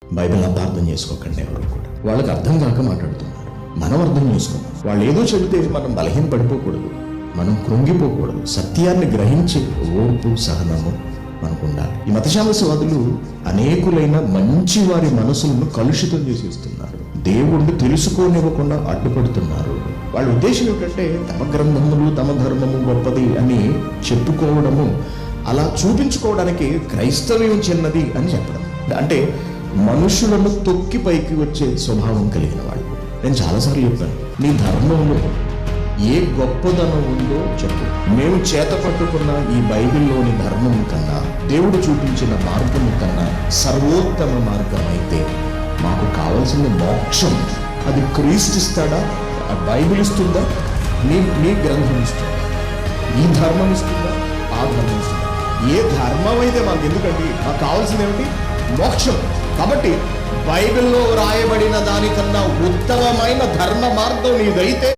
Bible అపార్థం చేసుకోకండి ఎవరు కూడా. వాళ్ళకి అర్థం కాక మాట్లాడుతున్నారు, మనం అర్థం చేసుకున్నాం. వాళ్ళు ఏదో చెబితే మనం బలహీన పడిపోకూడదు, మనం కృంగిపోకూడదు. సత్యాన్ని గ్రహించే ఓర్పు సహనము మనకు ఉండాలి. ఈ మతశామస్యవాదులు అనేకులైన మంచి వారి మనసులను కలుషితం చేసేస్తున్నారు, దేవుణ్ణి తెలుసుకోనివ్వకుండా అడ్డుపడుతున్నారు. వాళ్ళ ఉద్దేశం ఏంటంటే తమ గ్రంథములు తమ ధర్మము గొప్పది అని చెప్పుకోవడము, అలా చూపించుకోవడానికి క్రైస్తవ్యం చిన్నది అని చెప్పడం. అంటే మనుషులను తొక్కి పైకి వచ్చే స్వభావం కలిగిన వాళ్ళు. నేను చాలాసార్లు చెప్పాను, నీ ధర్మంలో ఏ గొప్పదనం ఉందో చెప్పు. మేము చేత పట్టుకున్న ఈ బైబిల్లోని ధర్మం కన్నా, దేవుడు చూపించిన మార్గం కన్నా సర్వోత్తమ మార్గం అయితే మాకు కావాల్సిన మోక్షం అది క్రీస్తు ఇస్తాడా, ఆ బైబిల్ ఇస్తుందా, నీ గ్రంథం ఇస్తుందా, ఈ ధర్మం ఇస్తుందా, ఆ ధర్మం ఇస్తుందా? ఏ ధర్మం అయితే మాకు ఎందుకండి, మాకు కావాల్సింది ఏమిటి? మోక్షం. కాబట్టి బైబిల్లో రాయబడిన దానికన్నా ఉత్తమమైన ధర్మ మార్గం నీదైతే